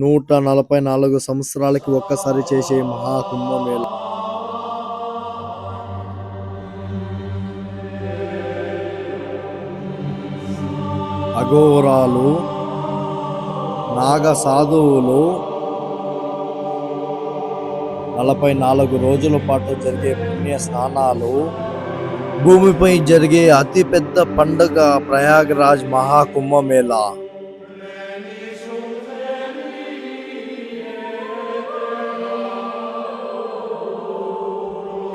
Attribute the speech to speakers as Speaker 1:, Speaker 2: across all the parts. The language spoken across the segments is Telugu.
Speaker 1: 144 సంవత్సరాలకి ఒక్కసారి చేసే మహా కుంభమేళ. అఘోరాలు, నాగ సాధువులు 44 రోజుల పాటు జరిగే పుణ్య స్నానాలు, భూమిపై జరిగే అతిపెద్ద పండుగ ప్రయాగరాజ్ మహాకుంభమేళ.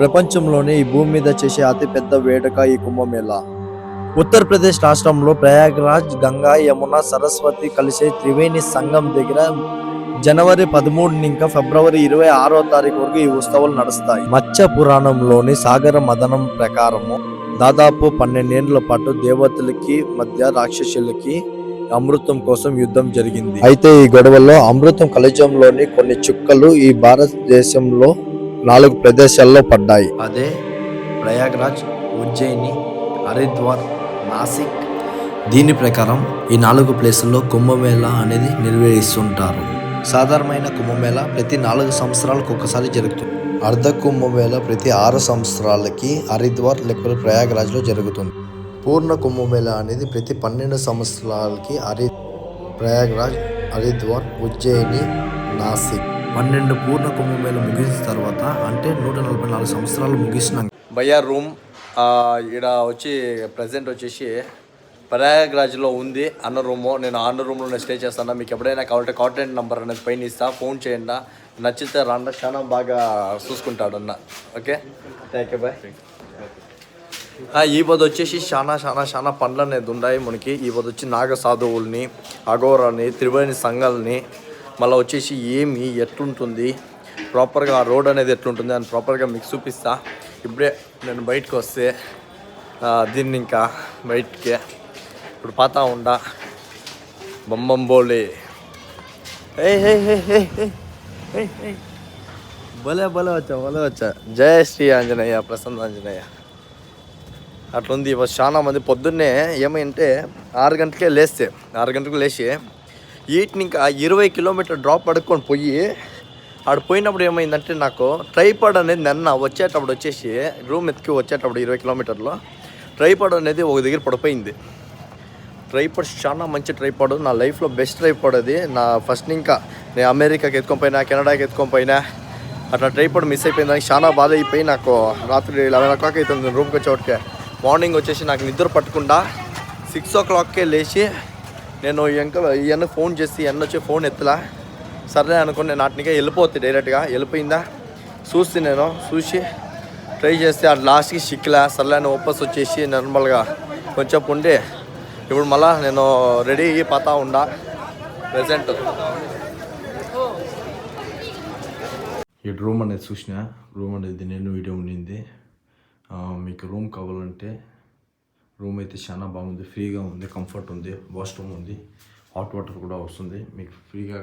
Speaker 1: ప్రపంచంలోనే ఈ భూమి మీద చేసే అతిపెద్ద వేడుక ఈ కుంభమేళ. ఉత్తరప్రదేశ్ రాష్ట్రంలో ప్రయాగరాజ్ గంగా, యమున, సరస్వతి కలిసే త్రివేణి సంగం దగ్గర జనవరి 13 ఇంకా ఫిబ్రవరి 26వ తారీఖు వరకు ఈ ఉత్సవాలు నడుస్తాయి. మత్స్య పురాణంలోని సాగర మదనం ప్రకారము దాదాపు 12 ఏళ్ల పాటు దేవతలకి మధ్య రాక్షసులకి అమృతం కోసం యుద్ధం జరిగింది. అయితే ఈ గొడవల్లో అమృతం కలజంలోని కొన్ని చుక్కలు ఈ భారతదేశంలో 4 ప్రదేశాల్లో పడ్డాయి. అదే ప్రయాగరాజ్, ఉజ్జయిని, హరిద్వార్, నాసిక్. దీని ప్రకారం ఈ 4 ప్లేసుల్లో కుంభమేళ అనేది నిర్వహిస్తుంటారు. సాధారణమైన కుంభమేళ ప్రతి 4 సంవత్సరాలకు ఒకసారి జరుగుతుంది. అర్ధ కుంభమేళ ప్రతి 6 సంవత్సరాలకి హరిద్వార్ లేకపోతే ప్రయాగరాజ్లో జరుగుతుంది. పూర్ణ కుంభమేళ అనేది ప్రతి 12 సంవత్సరాలకి ప్రయాగరాజ్, హరిద్వార్, ఉజ్జయిని, నాసిక్. 12 పూర్ణ కుంభమేళ ముగిసిన తర్వాత అంటే 144 సంవత్సరాలు ముగిసిన భయ్యా రూమ్ ఇక్కడ వచ్చి ప్రజెంట్ వచ్చేసి ప్రయాగరాజ్లో ఉంది అన్న రూము. నేను అన్న రూమ్లోనే స్టే చేస్తాను. మీకు ఎప్పుడైనా కావాలంటే కాంటాక్ట్ నెంబర్ అనేది పైన ఇస్తా, ఫోన్ చేయండి. నచ్చితే రాండా, చాలా బాగా చూసుకుంటాడు అన్న. Okay, thank you bye. ఈ పొద్దు వచ్చేసి చాలా పండ్లు అనేది ఉన్నాయి మనకి. ఈ పొద్దు వచ్చి నాగ సాధువుల్ని, అఘోరాని, త్రివేణి సంఘాలని, మళ్ళీ వచ్చేసి ఏమి ఎట్లుంటుంది ప్రాపర్గా ఆ రోడ్ అనేది ఎట్లుంటుంది అని ప్రాపర్గా మీకు చూపిస్తా. ఇప్పుడే నేను బయటకు వస్తే దీన్ని ఇంకా బయటికి ఇప్పుడు పాతా ఉండా బొంబంబోలే భలే వచ్చా. జయ శ్రీ ఆంజనేయ, ప్రసన్న ఆంజనేయ. అట్లుంది. చాలా మంది పొద్దున్నే ఏమంటే 6 గంటలకే లేస్తే 6 గంటలకు లేచి వీటిని ఇంకా 20 కిలోమీటర్ డ్రాప్ పడుకొని పోయి ఆడ పోయినప్పుడు ఏమైందంటే నాకు ట్రైపాడ్ అనేది నిన్న వచ్చేటప్పుడు వచ్చేసి రూమ్ ఎత్తుకి వచ్చేటప్పుడు 20 కిలోమీటర్లో ట్రైపాడ్ అనేది ఒక దగ్గర పడిపోయింది. ట్రైపాడ్ చాలా మంచి ట్రైపాడ్, నా లైఫ్లో బెస్ట్ ట్రైపాడ్ అది. నా ఫస్ట్ ఇంకా నేను అమెరికాకి ఎత్తుకొని పోయినా, కెనడాకి ఎత్తుకొని పోయినా, అట్లా ట్రైపాడ్ మిస్ అయిపోయింది. దానికి చాలా బాధ అయిపోయి నాకు రాత్రి 11 o'clock అవుతుంది రూమ్కి వచ్చేవాటికే. మార్నింగ్ వచ్చేసి నాకు నిద్ర పట్టకుండా 6 o'clockకే లేచి నేను ఈయన ఫోన్ చేసి ఎన్న వచ్చి ఫోన్ ఎత్తలా. సర్లే అనుకుని నేను అట్నికే వెళ్ళిపోతే డైరెక్ట్గా వెళ్ళిపోయిందా చూసి నేను చూసి ట్రై చేస్తే అది లాస్ట్కి సిక్కిలా. సర్లే అని వాపస్ వచ్చేసి నార్మల్గా కొంచెం ఉండి ఇప్పుడు మళ్ళీ నేను రెడీ అయ్యి పోతా ఉండా ప్రెజెంట్. ఈ రూమ్ అనేది చూసిన రూమ్ అనేది నేను వీడియో ఉండింది. మీకు రూమ్ కావాలంటే రూమ్ అయితే చాలా బాగుంది, ఫ్రీగా ఉంది, కంఫర్ట్ ఉంది, వాష్రూమ్ ఉంది, హాట్ వాటర్ కూడా వస్తుంది. మీకు ఫ్రీగా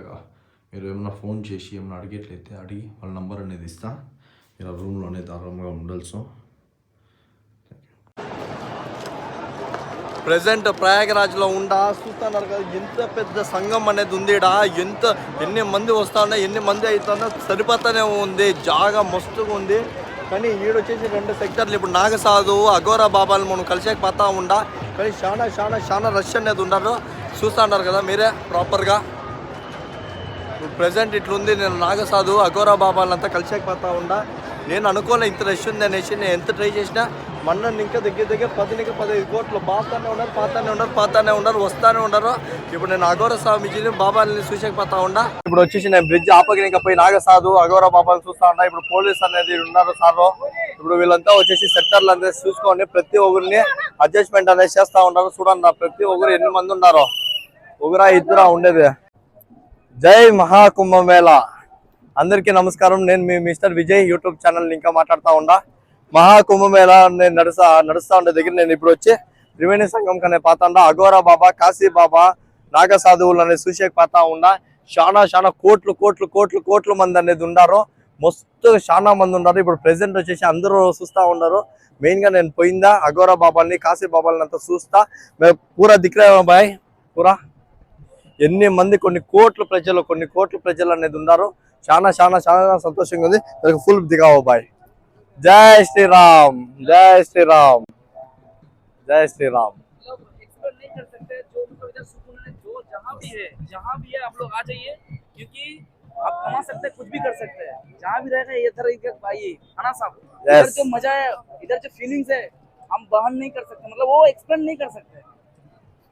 Speaker 1: మీరు ఏమైనా ఫోన్ చేసి ఏమైనా అడిగేట్లయితే అడిగి వాళ్ళ నెంబర్ అనేది ఇస్తా. మీరు ఆ రూమ్లో అనేది ఆరాంగా ఉండొచ్చు. ప్రజెంట్ ప్రయాగరాజ్లో ఉండా చూస్తున్నారు కదా ఎంత పెద్ద సంఘం అనేది ఉంది. ఎన్ని మంది వస్తానో ఎన్ని మంది అవుతానో సరిపోతానే ఉంది. జాగా మస్తుగా ఉంది. కానీ ఈడొచ్చేసి 2 సెక్టర్లు ఇప్పుడు నాగసాధు, అఘోరా బాబాలు మనం కలిసేకి పోతా ఉండా. కానీ చాలా రష్ అనేది ఉన్నారు. చూస్తూ ఉన్నారు కదా మీరే ప్రాపర్గా. ప్రజెంట్ ఇట్లుంది. నేను నాగసాధు, అఘోరా బాబాలంతా కలిసేకి పోతా ఉండా. నేను అనుకోలే ఇంత రష్ ఉంది అనేసి. నేను ఎంత ట్రై చేసినా మన్నని ఇంకా దగ్గర 15 కోట్లు పాతానే ఉన్నారు, వస్తానే ఉన్నారు. ఇప్పుడు నేను అఘోరా స్వామిజీని బాబాని చూసేకి పోతా ఉండా. ఇప్పుడు వచ్చేసి నేను బ్రిడ్జ్ ఆపగిన ఇంకా పోయి నాగసాధు, అఘోరా బాబాలు చూస్తా ఉన్నా. ఇప్పుడు పోలీస్ అనేది ఉన్నారు సార్. ఇప్పుడు వీళ్ళంతా వచ్చేసి సెక్టర్లు అనేది చూసుకోండి. ప్రతి ఒక్కరిని అడ్జస్ట్మెంట్ అనేది చేస్తూ ఉంటారు. చూడండి ప్రతి ఒక్కరు ఎన్ని మంది ఉన్నారో, ఒకరా ఇద్దరా ఉండేది. జై మహాకుంభమేళ. అందరికీ నమస్కారం. నేను మీ మిస్టర్ విజయ్ యూట్యూబ్ ఛానల్ ఇంకా మాట్లాడుతూ ఉండా. మహాకుంభమేళ నేను నడుస్తా ఉండే దగ్గర నేను ఇప్పుడు వచ్చి త్రివేణి సంఘం కనే పాతా ఉండా. అఘోరా బాబా, కాశీ బాబా, నాగ సాధువులు అనేది చూసేకి పాతా ఉండా. చాలా కోట్లు మంది అనేది ఉన్నారు. మస్తు చాలా మంది ఉన్నారు. ఇప్పుడు ప్రెసెంట్ వచ్చేసి అందరూ చూస్తూ ఉన్నారు. మెయిన్గా నేను పోయిందా అఘోరా బాబాని, కాశీ బాబాలని అంతా చూస్తా. పూరా దిక్రే బాయ్ పూరా ఎన్ని మంది కొన్ని కోట్ల ప్రజలు అనేది ఉన్నారు. చాలా చాలా చాలా సంతోషంగా ఉంది. ఫుల్ దిగావు బాయ్. జై శ్రీరామ్, జై శ్రీరామ్, జై శ్రీరామ్.
Speaker 2: एक्सपेक्ट नहीं कर सकते जो मतलब इधर सुकून है जो जहाँ भी है आप लोग आ जाइए क्योंकि आप कमा सकते हैं कुछ भी कर सकते हैं जहाँ भी रहेगा इधर इधर आइए खाना साहब इधर जो मजा है इधर जो फीलिंग्स है हम बहन नहीं कर सकते मतलब वो एक्सप्लेन नहीं कर सकते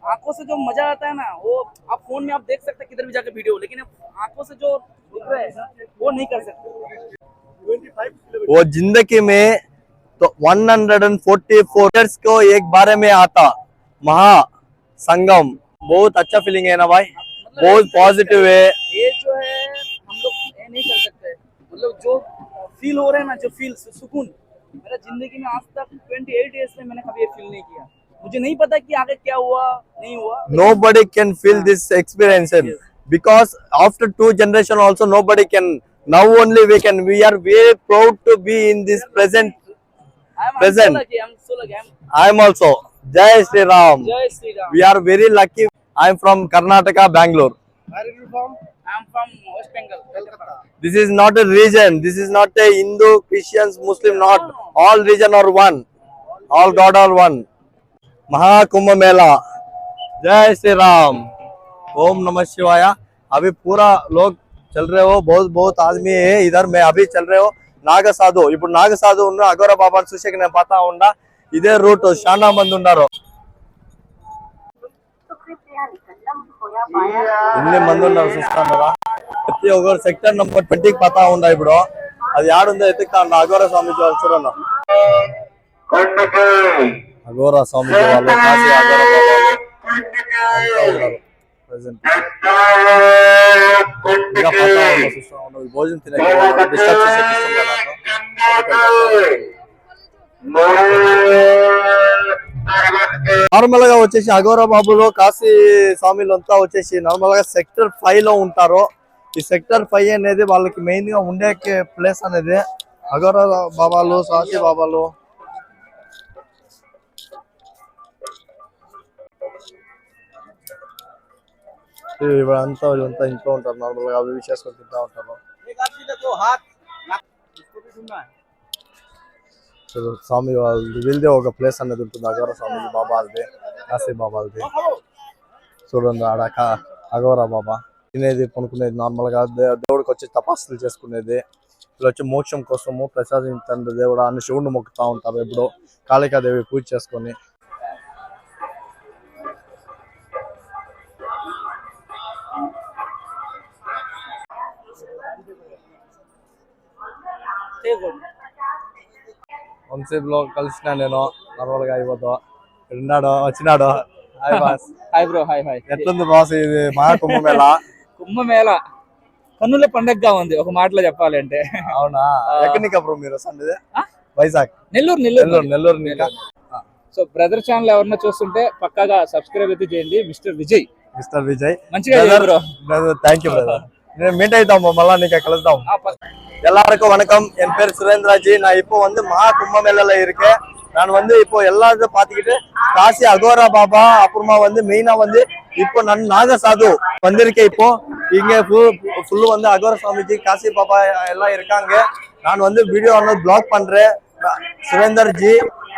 Speaker 2: आंखों से जो मजा आता है ना वो आप फोन में आप देख सकते हैं किधर भी जाके वीडियो लेकिन आंखों से जो दिख रहा है वो नहीं कर सकते
Speaker 1: वो जिंदगी में तो 144 ईयर्स को एक बारे में आता महा संगम. बहुत अच्छा फीलिंग है ना भाई, बहुत पॉजिटिव है.
Speaker 2: ये जो है हम लोग ये नहीं कर सकते मतलब जो फील हो रहा है ना जो फील सुकून मेरा जिंदगी में आज तक 28 इयर्स में मैंने कभी ये फील नहीं किया. मुझे नहीं पता कि आगे क्या हुआ नहीं हुआ.
Speaker 1: Nobody can feel this experience because after 2 generation also nobody can. Now only we are very proud to be in this present.
Speaker 2: I'm so lucky.
Speaker 1: I am also. Jai Sri Ram.
Speaker 2: Jai Sri Ram.
Speaker 1: We are very lucky. I am from Karnataka, Bangalore.
Speaker 2: Where are you from? I am from West Bengal, Kolkata.
Speaker 1: This is not a region. This is not a Hindu, Christians, Muslim. Not all region are one. All God are one. Mahakumbh मेला. जय श्री राम. ओम नमः शिवाय. अभी पूरा लोग चल रहे हो, बहुत बहुत आदमी है इधर. मैं अभी चल रहे हो నాగ సాధు. ఇప్పుడు నాగ సాధు ఉన్న అఘోర బాబాను చూసేకి నేను పోతా ఉండా. ఇదే రూట్ చాలా మంది ఉన్నారు. ఎన్ని మంది ఉన్నారు చూస్తారా. ప్రతి ఒక్కరు సెక్టర్ నంబర్ 20కి పోతా ఉండా. ఇప్పుడు అది యాడుందో ఎత్తుకా అఘోర స్వామి చూడన్నా. అఘోర స్వామి వాళ్ళు కాశీ అఘోర బాబాలు ఉన్నారు ప్రెసెంట్. ఇంకా పోతా ఉన్నా చూస్తా ఉన్నాం. భోజనం తినే డిస్టర్బ్ చేసే నార్మల్ గా వచ్చేసి అఘోర బాబులో కాశీ స్వామిలు అంతా వచ్చేసి నార్మల్ గా సెక్టర్ 5 లో ఉంటారు. ఈ సెక్టర్ 5 అనేది వాళ్ళకి మెయిన్ గా ఉండే ప్లేస్ అనేది అఘోర బాబాలు, కాశీ బాబాలు. వీళ్ళంతా ఇంట్లో ఉంటారు. నార్మల్ గా అవి చేసుకొని తింటా ఉంటారు. స్వామి వాళ్ళు వీళ్ళదే ఒక ప్లేస్ అనేది ఉంటుంది. అఘోర స్వామి బాబాలది, కాశీ బాబాలది. చూడండి ఆడ అఘోర బాబా తినేది కొనుక్కునేది నార్మల్ గా దేవుడికి వచ్చి తపస్సులు చేసుకునేది. వీళ్ళు వచ్చి మోక్షం కోసము ప్రసాదించండి దేవుడు అని శివుడిని మొక్కుతా ఉంటారు. ఎప్పుడు కాళికాదేవి పూజ చేసుకొని. వంశీలో కలిసిన నేను నార్మల్ గా అయిపోతా వచ్చినాడు. Hi boss.
Speaker 2: Hi bro. Hi hi.
Speaker 1: ఎట్లుంది బాస్ ఇది మహాకుంభమేళ?
Speaker 2: కుంభమేళ కన్నుల పండగగా ఉంది ఒక మాటలో చెప్పాలంటే.
Speaker 1: అవునా? ఎక్కడికి బ్రో మీరు Sunday? Vizag.
Speaker 2: Nellore. So brother channel ఎవరన్నా చూస్తుంటే పక్కాగా సబ్స్క్రైబ్ అయితే చేయండి. మిస్టర్ విజయ్ మంచిగా బ్రో.
Speaker 1: Thank you brother. నేను మీట్ అవుతాము మళ్ళా నీకు கலந்துதாம். எல்லாருக்கும் வணக்கம். என் பேர் சுரேந்திராஜி. நான் இப்போ வந்து மகா கும்பமேளால இருக்கேன். நான் வந்து இப்போ எல்லாரும் பாத்துக்கிட்டு காசி அகோரா பாபா அப்புறமா வந்து மெயினா வந்து இப்போ நான் நாக சாது வந்திருக்கேன். இப்போ இங்க ஃபுல்லு வந்து அகோரா சுவாமிஜி, காசி பாபா எல்லாம் இருக்காங்க. நான் வந்து वीडियो ब्लॉग பண்றேன். सुरेंद्र जी,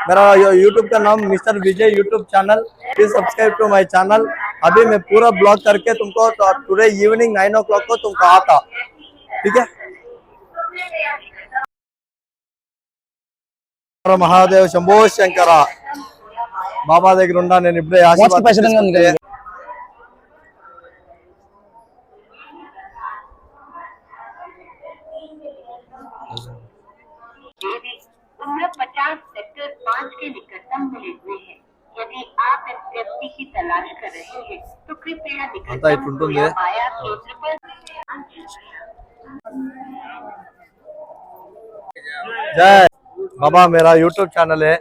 Speaker 1: मेरा यूट्यूब का नाम mister Vijay YouTube channel. Please subscribe to my channel. अभी मैं पूरा ब्लॉग करके तुमको टुडे इवनिंग 9 o'clock को तुमको आता. ठीक है? महादेव शंभो शंकर बाबा దగ్గర ఉండా. నేను ఇప్పుడే ఆశీర్వాదం.
Speaker 3: उम्र 50 सेक्टर 5 के निकटतम मिले हुए हैं. यदि आप इस व्यक्ति की तलाश कर रहे हैं तो कृपया निकटतम माया केंद्र पर.
Speaker 1: जय बाबा. मेरा यूट्यूब चैनल है.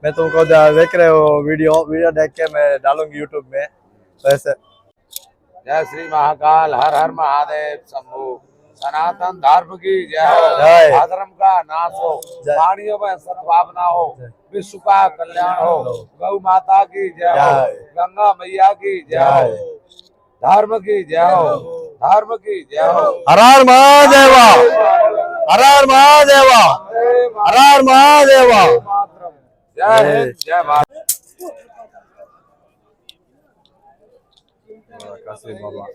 Speaker 1: मैं तुमको देख रहे हो वीडियो देख के मैं डालूंगी यूट्यूब में. वैसे
Speaker 4: जय श्री महाकाल. हर हर महादेव शंभु. सनातन धर्म की जय. धर्म का नाश हो, प्राणियों में सद्भावना हो, विश्व का कल्याण हो. गौ माता की जय हो, गंगा मैया की जय हो. धर्म की जय हो, धर्म की जय हो।
Speaker 1: हर हर महादेव, हर हर महादेव, हर हर महादेव।
Speaker 4: जय हिंद, जय भारत।
Speaker 1: काशी बाबा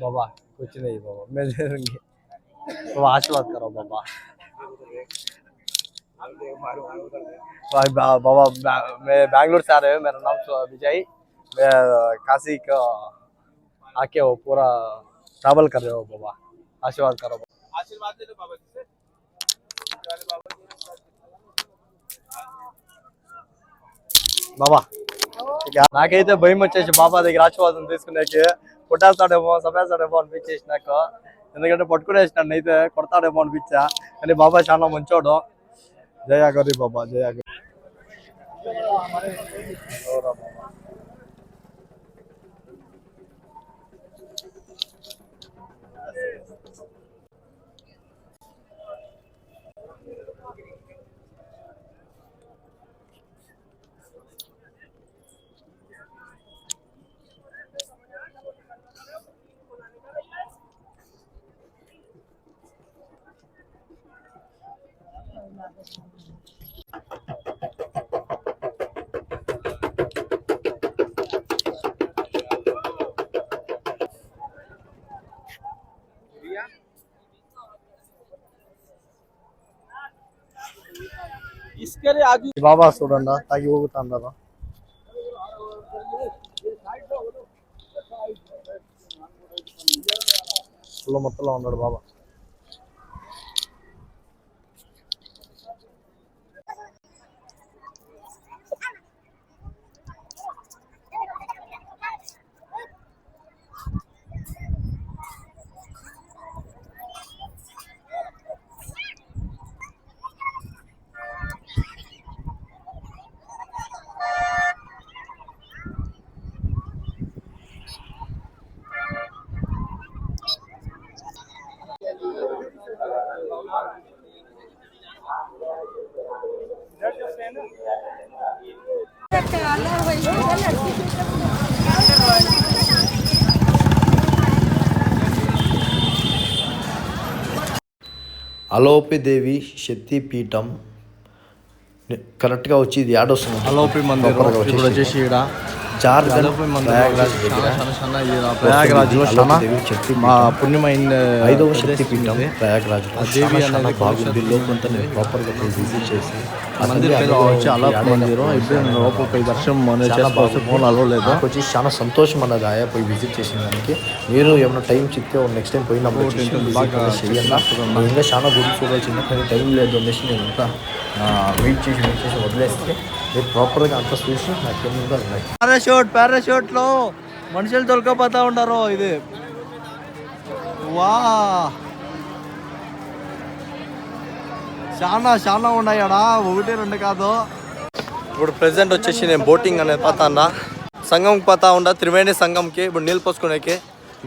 Speaker 1: बाबा कुछ नहीं बाबा, मैं दे दूंगी बाबा, आशीर्वाद करो बाबा। बाबा मैं बैंगलोर से आ रहे हूँ, मेरा नाम विजय, मैं काशी का आके वो पूरा ट्रैवल कर रहे हो बाबा, आशीर्वाद करो
Speaker 2: आशीर्वाद दे दो बाबा जी से।
Speaker 1: బాబా. నాకైతే భయం వచ్చేసి బాబా దగ్గర ఆశీర్వాదం తీసుకునేకి, కొట్టేస్తాడేమో చంపేస్తాడేమో అనిపించేసి నాకు, ఎందుకంటే పట్టుకునేసి నన్ను అయితే కొడతాడేమో అనిపించా, కానీ బాబా చాలా మంచోడు. జయా గౌరీ బాబా, జయా గౌరీ.
Speaker 2: इसके लिए आजू
Speaker 1: బాబా చూడండి తాగి ఊగుతాండారు. ఫుల్ మొత్తంలో ఉన్నాడు బాబా. అలోపిదేవి శక్తి పీఠం కరెక్ట్గా వచ్చి ఇది యాడ్ వస్తుంది.
Speaker 5: అలోపి మందిరం ఇప్పుడు వచ్చేసి ఇక్కడ
Speaker 1: జార్ఖండ్
Speaker 5: ప్రయాగరాజ్ మా పుణ్యమైన
Speaker 1: 5వ శక్తి పీఠం ప్రయాగరాజ్. దేవి అనేది బాగుంది, లోపల ప్రాపర్గా విజిట్ చేసి
Speaker 5: మందిర్ పేరు వచ్చి అలోపి మందిరం. ఇప్పుడు లోపల పోయి దర్శనం చేసుకోవచ్చు, ఫోన్ అలో లేదు.
Speaker 1: వచ్చి చాలా సంతోషం అన్నది ఆయా పోయి విజిట్ చేసిన దానికి. మీరు ఏమైనా టైం చెప్తే నెక్స్ట్ టైం పోయినప్పుడు ఇంకా చాలా గుడి చూడాల్సింది, కానీ టైం లేదు అనేసి నేను ఇంకా వెయిట్ చేసి వదిలేస్తే మీరు ప్రాపర్గా అంతా చూసి నాకేముందో
Speaker 5: పారాషూట్లో మనుషులు తొలకపోతా ఉంటారు. ఇది వా చాలా ఉన్నాయి ఆడ, 1-2 కాదు. ఇప్పుడు ప్రెసెంట్ వచ్చేసి నేను బోటింగ్ అనేది పోతా సంగంకి పోతా ఉండా, త్రివేణి సంగంకి. ఇప్పుడు నీళ్ళు పోసుకునేకి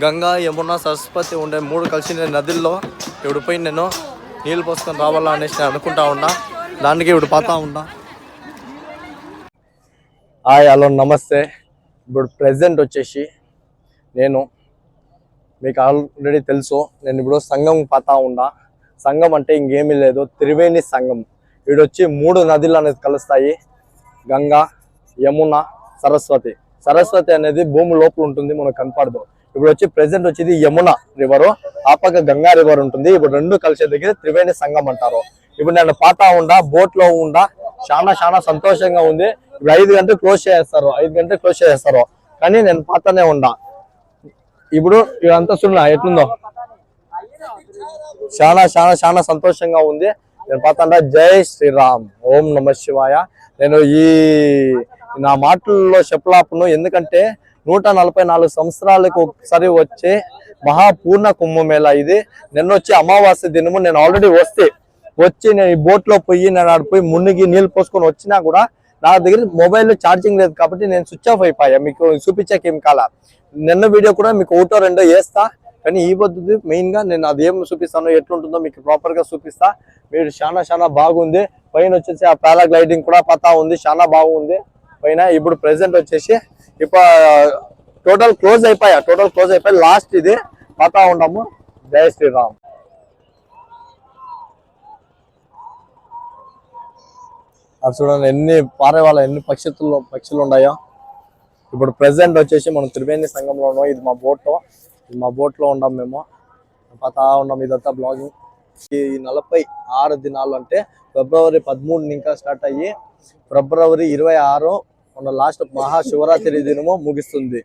Speaker 5: గంగా, యమున, సరస్వతి ఉండే 3 కలిసి నేను నదుల్లో ఇప్పుడు పోయి నేను నీళ్ళు పోసుకొని రావాలా అనేసి నేను అనుకుంటా ఉండా. దానికి ఇప్పుడు పోతా ఉండా. హాయ్, హలో, నమస్తే. ఇప్పుడు ప్రెసెంట్ వచ్చేసి నేను మీకు ఆల్రెడీ తెలుసు, నేను ఇప్పుడు సంగం పోతా ఉండా. సంగం అంటే ఇంకేమీ లేదు, త్రివేణి సంగం. వీడొచ్చి 3 నదులు అనేది కలుస్తాయి, గంగా, యమున, సరస్వతి. సరస్వతి అనేది భూమి లోపల ఉంటుంది, మనకు కనపడదు. ఇప్పుడు వచ్చి ప్రెసెంట్ వచ్చేది యమున రివరు, ఆ పక్క గంగా రివర్ ఉంటుంది. ఇప్పుడు 2 కలిసే దగ్గర త్రివేణి సంగం అంటారు. ఇప్పుడు నేను పాతా ఉండా, బోట్ లో ఉండా, చాలా సంతోషంగా ఉంది. ఇప్పుడు 5 గంటలు క్లోజ్ చేస్తారు, కానీ నేను పాతానే ఉండా. ఇప్పుడు ఇదంతా సున్నా ఎట్లుందో చాలా సంతోషంగా ఉంది. నేను పాతా జై శ్రీరామ్, ఓం నమ శివాయ. నేను ఈ నా మాటల్లో చెప్పలాపను, ఎందుకంటే 144 సంవత్సరాలకు ఒకసారి వచ్చే మహాపూర్ణ కుంభమేళ ఇది. నిన్న వచ్చి అమావాస్య దినము నేను ఆల్రెడీ వచ్చి నేను ఈ బోట్ లో పోయి నేను ఆడ పోయి మునిగి నీళ్ళు పోసుకొని వచ్చినా కూడా నా దగ్గర మొబైల్లో ఛార్జింగ్ లేదు కాబట్టి నేను స్విచ్ ఆఫ్ అయిపోయా. మీకు చూపించాకేం కాల. నిన్న వీడియో కూడా మీకు 1-2 వేస్తా, కానీ ఈ పద్ధతి మెయిన్ గా నేను అది ఏం చూపిస్తానో ఎట్లుంటుందో మీకు ప్రాపర్ గా చూపిస్తా. మీరు చాలా బాగుంది. పైన వచ్చేసి ఆ పారాగ్లైడింగ్ కూడా పతా ఉంది, చాలా బాగుంది. పోయినా. ఇప్పుడు ప్రెసెంట్ వచ్చేసి ఇప్పుడు టోటల్ క్లోజ్ అయిపోయి లాస్ట్ ఇది పోతా ఉంటాము. జై శ్రీరామ్. అది చూడండి ఎన్ని ఎన్ని పక్షులు ఉన్నాయో. ఇప్పుడు ప్రెసెంట్ వచ్చేసి మనం త్రివేణి సంఘంలో ఉన్నాం. ఇది మా బోట్ లో ఉన్నాం మేము, పోతా ఉన్నాం. ఇదంతా బ్లాగింగ్. ఈ 46 దినాలు అంటే ఫిబ్రవరి 13 ఇంకా స్టార్ట్ అయ్యి ఫిబ్రవరి 26 మన లాస్ట్ మహాశివరాత్రి దినము ముగిస్తుంది.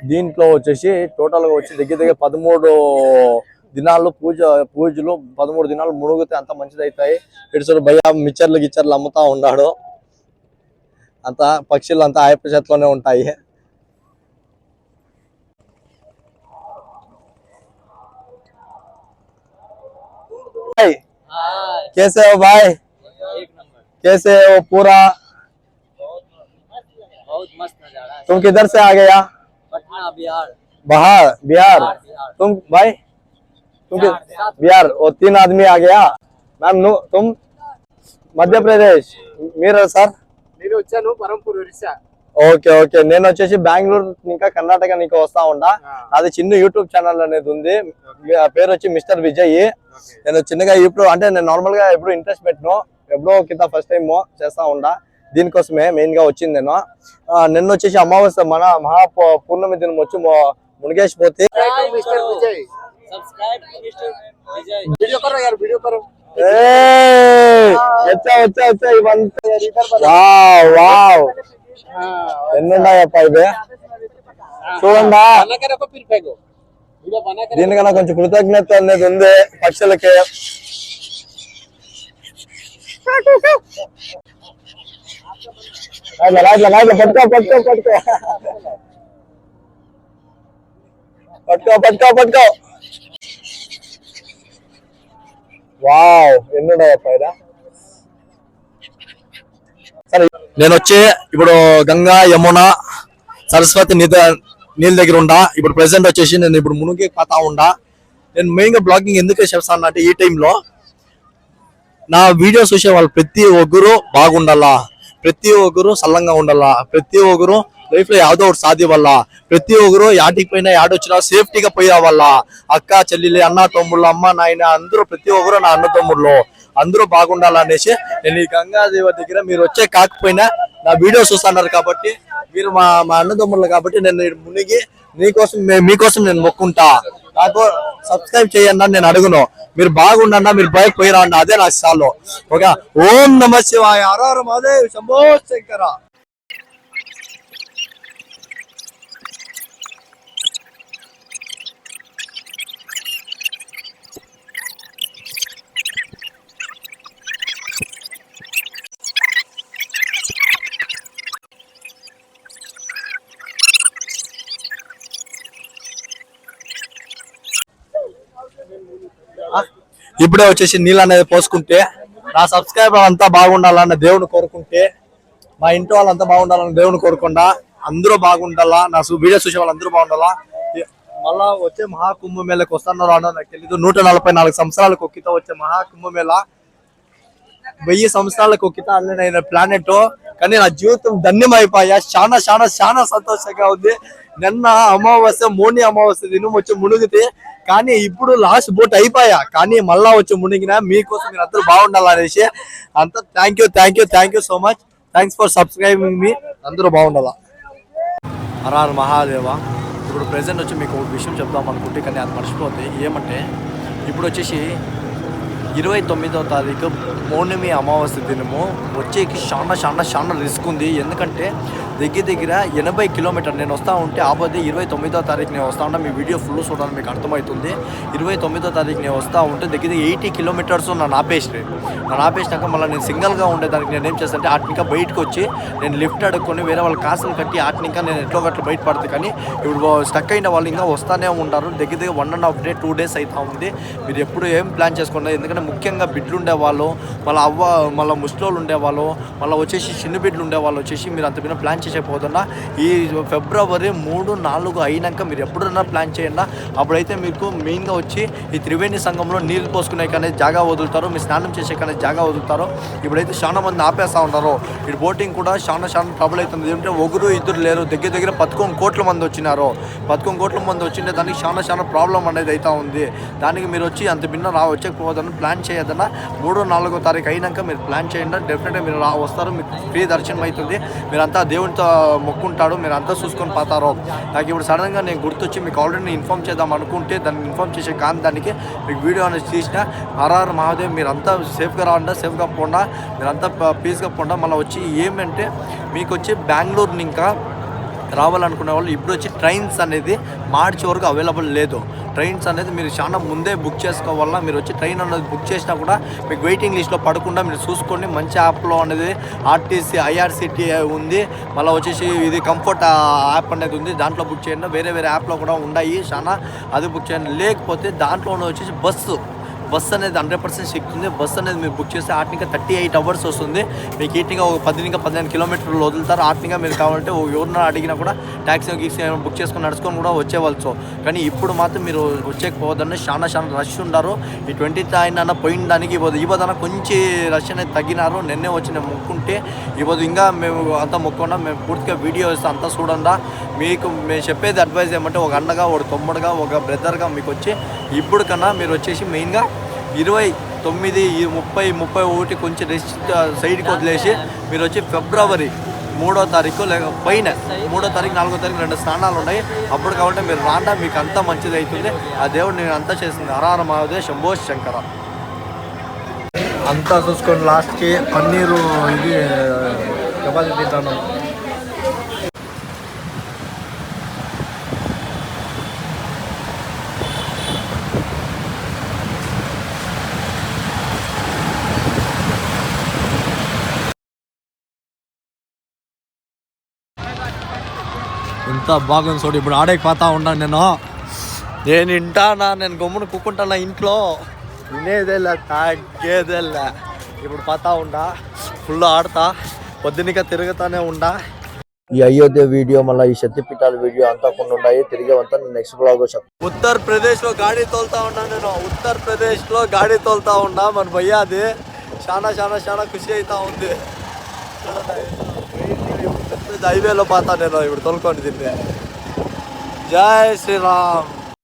Speaker 5: దీంట్లో వచ్చేసి టోటల్ గా వచ్చి దగ్గర 13 దినాలు పూజలు 13 దినాలు మునుగితే అంత మంచిది అవుతాయి. ఇటు భయ గిచ్చర్లు అమ్ముతా ఉన్నాడు. అంతా పక్షులు అంతా ఆయప్ప చేతిలోనే ఉంటాయి. कैसे हो भाई? कैसे हो पूरा?
Speaker 2: बहुत मस्त नजारा है।
Speaker 5: तुम किधर से आ गया?
Speaker 2: पटना बिहार।
Speaker 5: बिहार। तुम भाई बिहार। वो 3 आदमी आ गया। मैम तुम मध्य प्रदेश मेरा सर
Speaker 2: నేను వచ్చాను పరంపూర్ ఒరిస్సా.
Speaker 5: ఓకే నేను వచ్చేసి బెంగళూరు ఇంకా కర్ణాటక నీకు వస్తా ఉంటా. అది చిన్న యూట్యూబ్ ఛానల్ అనేది ఉంది. పేరు వచ్చి మిస్టర్ విజయ్. నేను చిన్నగా ఇప్పుడు అంటే నేను నార్మల్ గా ఎప్పుడు ఇంట్రెస్ట్ పెట్టను, ఎప్పుడో కింద ఫస్ట్ టైం చేస్తా ఉంటా. దీనికోసమే మెయిన్ గా వచ్చింది. నిన్న వచ్చేసి అమావాస్య మన మహా పూర్ణమి దినం వచ్చి మునిగేసిపోతే వచ్చా ఇవంతా ఎన్నున్నాయప్ప ఇవే చూడండా. దీనికన్నా కొంచెం కృతజ్ఞత అనేది ఉంది పక్షులకి. పట్టుకో వావ్ ఎన్నున్నాయప్ప ఇదా. సరే నేను వచ్చి ఇప్పుడు గంగా యమున సరస్వతి నీళ్ళ దగ్గర ఉండా. ఇప్పుడు ప్రెసెంట్ వచ్చేసి నేను ఇప్పుడు మునిగి పోతా ఉండా. నేను మెయిన్ గా బ్లాగింగ్ ఎందుకు చేస్తాను అంటే ఈ టైంలో నా వీడియోస్ చూసే వాళ్ళు ప్రతి ఒక్కరు బాగుండాలా, ప్రతి ఒక్కరు సల్లంగా ఉండాలా, ప్రతి ఒక్కరు లైఫ్ లో యాదో ఒకటి సాధివల్ల, ప్రతి ఒక్కరు యాటికి పోయినా యాడొచ్చినా సేఫ్టీగా పోయి రావాలా. అక్క చెల్లెలు అన్న తమ్ముళ్ళు అమ్మ నాయన అందరూ ప్రతి ఒక్కరు నా అన్న తమ్ముళ్ళు అందరూ బాగుండాలనేసి నేను ఈ గంగాదేవి దగ్గర మీరు వచ్చే కాకపోయినా నా వీడియోస్ చూస్తున్నారు కాబట్టి మీరు మా అన్నదమ్ముళ్ళు కాబట్టి నేను మునిగి మీకోసం నేను మొక్కుంటా. నాకు సబ్స్క్రైబ్ చేయండి అని నేను అడుగును. మీరు బాగుండన్నా మీరు బయటకు పోయిరా అన్న అదే నాకు చాలు. ఓకే. ఓం నమ శివాయ. హర హర మహాదేవ్. శంభో శంకర. ఇప్పుడే వచ్చేసి నీళ్ళు అనేది పోసుకుంటే నా సబ్స్క్రైబర్ అంతా బాగుండాలన్న దేవుని కోరుకుంటే, మా ఇంటి వాళ్ళంతా బాగుండాలని దేవుని కోరుకుండా అందరూ బాగుండాలా, నా వీడియోస్ చూసే వాళ్ళు అందరూ బాగుండాలా. మళ్ళా వచ్చే మహాకుంభమేళకు వస్తున్నారో అన్నో నాకు తెలీదు. 144 సంవత్సరాలకు ఒక్కిత వచ్చే మహాకుంభమేళ 1000 సంవత్సరాలకు ఒక్కిత అన్న ప్లానెట్. కానీ నా జీవితం ధన్యమైపోయా. చాలా చాలా చాలా సంతోషంగా ఉంది. నిన్న అమావాస్య మోని అమావాస్య దినం వచ్చి మునిగితే, కానీ ఇప్పుడు లాస్ట్ బోట్ అయిపోయా. కానీ మళ్ళా వచ్చి మునిగినా మీకోసం మీరు అందరూ బాగుండాలనేసి అంతా thank you so much. Thanks for subscribing మీ. అందరూ బాగుండాలా. హర హర మహాదేవ. ఇప్పుడు ప్రెసెంట్ వచ్చి మీకు ఒక విషయం చెప్దాం అనుకుంటే కానీ అది మర్చిపోతే ఏమంటే, ఇప్పుడు వచ్చేసి 29వ తారీఖు పౌర్ణమి అమావాస్య దినము వచ్చేకి చాలా రిస్క్ ఉంది. ఎందుకంటే దగ్గర 80 కిలోమీటర్ నేను వస్తూ ఉంటే ఆపోతే 29వ తారీఖు నేను వస్తూ ఉంటాను. మీ వీడియో ఫుల్ చూడాలని మీకు అర్థమవుతుంది. 29వ తారీఖు నేను వస్తూ ఉంటే దగ్గర 80 కిలోమీటర్స్ నన్ను ఆపేసినాక మళ్ళీ నేను సింగిల్గా ఉండేదానికి నేను ఏం చేస్తానంటే ఆటనికా బయటకు వచ్చి నేను లిఫ్ట్ అడుక్కొని వేరే వాళ్ళ కాసులు కట్టి ఆటనికా నేను ఎట్లో గట్ల బయటపడుతుంది. కానీ ఇప్పుడు స్టక్ అయిన వాళ్ళు ఇంకా వస్తూనే ఉంటారు. దగ్గర 1.5 డే 2 డేస్ అవుతూ ఉంది. మీరు ఎప్పుడు ఏం ప్లాన్ చేసుకున్నారు? ఎందుకంటే ముఖ్యంగా బిడ్డలు ఉండేవాళ్ళు, మళ్ళీ ముస్లోళ్ళు ఉండేవాళ్ళు, మళ్ళీ వచ్చేసి చిన్న బిడ్డలు ఉండేవాళ్ళు వచ్చేసి మీరు అంత ప్లాన్
Speaker 1: చేసేపోతున్నా. ఈ ఫిబ్రవరి 3, 4 అయినాక మీరు ఎప్పుడన్నా ప్లాన్ చేయండి. అప్పుడైతే మీకు మెయిన్గా వచ్చి ఈ త్రివేణి సంఘంలో నీళ్ళు పోసుకునే కానీ జాగా వదులుతారు, మీ స్నానం చేసే కానీ జాగా వదులుతారు. ఇప్పుడైతే చాలా మంది ఆపేస్తూ ఉంటారు. ఇటు బోటింగ్ కూడా చాలా ట్రబుల్ అవుతుంది. ఏమంటే ఒకరు ఇద్దరు లేరు, దగ్గర 11 కోట్ల మంది వచ్చినారు. 11 కోట్ల మంది వచ్చింటే దానికి చాలా ప్రాబ్లం అనేది అవుతా ఉంది. దానికి మీరు వచ్చి అంత భిన్న వచ్చకపోవద్దని ప్లాన్ చేయదన్నా 3, 4 తారీఖు అయినాక మీరు ప్లాన్ చేయండి. డెఫినెట్గా మీరు వస్తారు, మీకు ఫ్రీ దర్శనం అవుతుంది. మీరంతా దేవునితో మొక్కుంటాడు, మీరు అంతా చూసుకొని పోతారు. నాకు ఇప్పుడు సడన్గా నేను గుర్తొచ్చి మీకు ఆల్రెడీ ఇన్ఫామ్ చేద్దాం అనుకుంటే దాన్ని ఇన్ఫామ్ చేసే కానీ దానికి మీకు వీడియో అనేది తీసిన. హరహర మహాదేవ్, మీరంతా సేఫ్గా రావండి, సేఫ్గా పోండా, మీరంతా పీస్గా పోండా. మళ్ళీ వచ్చి ఏమంటే మీకు వచ్చి బెంగళూరుని ఇంకా రావాలనుకునే వాళ్ళు ఇప్పుడు వచ్చి ట్రైన్స్ అనేది మార్చి వరకు అవైలబుల్ లేదు. ట్రైన్స్ అనేది మీరు చాలా ముందే బుక్ చేసుకోవాలా. మీరు వచ్చి ట్రైన్ అనేది బుక్ చేసినా కూడా మీకు వెయిటింగ్ లిస్ట్లో పడకుండా మీరు చూసుకోండి. మంచి యాప్లో అనేది ఆర్టీసీ, ఐఆర్సిటీ ఉంది, మళ్ళీ వచ్చేసి ఇది కంఫర్ట్ యాప్ అనేది ఉంది, దాంట్లో బుక్ చేయండి. వేరే యాప్లో కూడా ఉన్నాయి చాలా, అది బుక్ చేయండి. లేకపోతే దాంట్లోనే వచ్చేసి బస్సు అనేది 100% శక్తి ఉంది. బస్సు అనేది మీరు బుక్ చేస్తే ఆటనిక 38 అవర్స్ వస్తుంది. మీకు ఈటిగా ఒక 15 కిలోమీటర్లు వదులుతారు. ఆటనిగా మీరు కావాలంటే ఎవరిన అడిగినా కూడా ట్యాక్సీ బుక్ చేసుకొని నడుచుకొని కూడా వచ్చేవాళ్ళు. కానీ ఇప్పుడు మాత్రం మీరు వచ్చేకపోవద్దని చాలా రష్ ఉన్నారు. ఈ 20th అయినా పోయిన దానికి ఇవ్వదన కొంచెం రష్ అనేది తగ్గినారు. నిన్నే వచ్చి నేను మొక్కుంటే ఇవ్వదు. ఇంకా మేము అంతా మొక్కకుండా మేము పూర్తిగా వీడియో ఇస్తాం, అంతా చూడండా. మీకు మేము చెప్పేది అడ్వైజ్ ఏమంటే ఒక అన్నగా, ఒక తమ్ముడుగా, ఒక బ్రదర్గా మీకు వచ్చి ఇప్పుడు కన్నా మీరు వచ్చేసి మెయిన్గా 29, 30, 31 కొంచెం రెస్ట్ సైడ్కి వదిలేసి మీరు వచ్చి ఫిబ్రవరి 3వ తారీఖు లేక పైన 3వ తారీఖు, 4వ తారీఖు 2 స్నానాలు ఉన్నాయి. అప్పుడు కాబట్టి మీరు రాండా, మీకు అంతా మంచిది అవుతుంది. ఆ దేవుడు నేను అంతా చేస్తుంది. హరహర మహాదేవ్, శంభో శంకర. అంతా చూసుకొని లాస్ట్కి పన్నీరు ఇది చపాతీ తింటాను. ఇంత బాగుంది చూడు. ఇప్పుడు ఆడేకి పోతా ఉన్నాను నేను వింటానా, నేను గమ్మున కూకుంటానా ఇంట్లో, వినేదేలే తాగేదేలే. ఇప్పుడు పోతా ఉండా, ఫుల్ ఆడతా, పొద్దునిక తిరుగుతానే ఉండా. ఈ అయోధ్య వీడియో మళ్ళీ ఈ శక్తిపీఠాల వీడియో అంతా కొన్ని ఉన్నాయి. తిరిగే అంతా నేను నెక్స్ట్ బ్లాగ్ చెప్తాను. ఉత్తరప్రదేశ్లో గాడి తోలుతా ఉన్నా నేను. ఉత్తరప్రదేశ్లో గాడి తోలుతా ఉన్నా మన భయ్యాది. చాలా ఖుషి అవుతా ఉంది. హైవేలో పోతా నేను ఇప్పుడు తోలుకొని తింటే. జై శ్రీరామ్.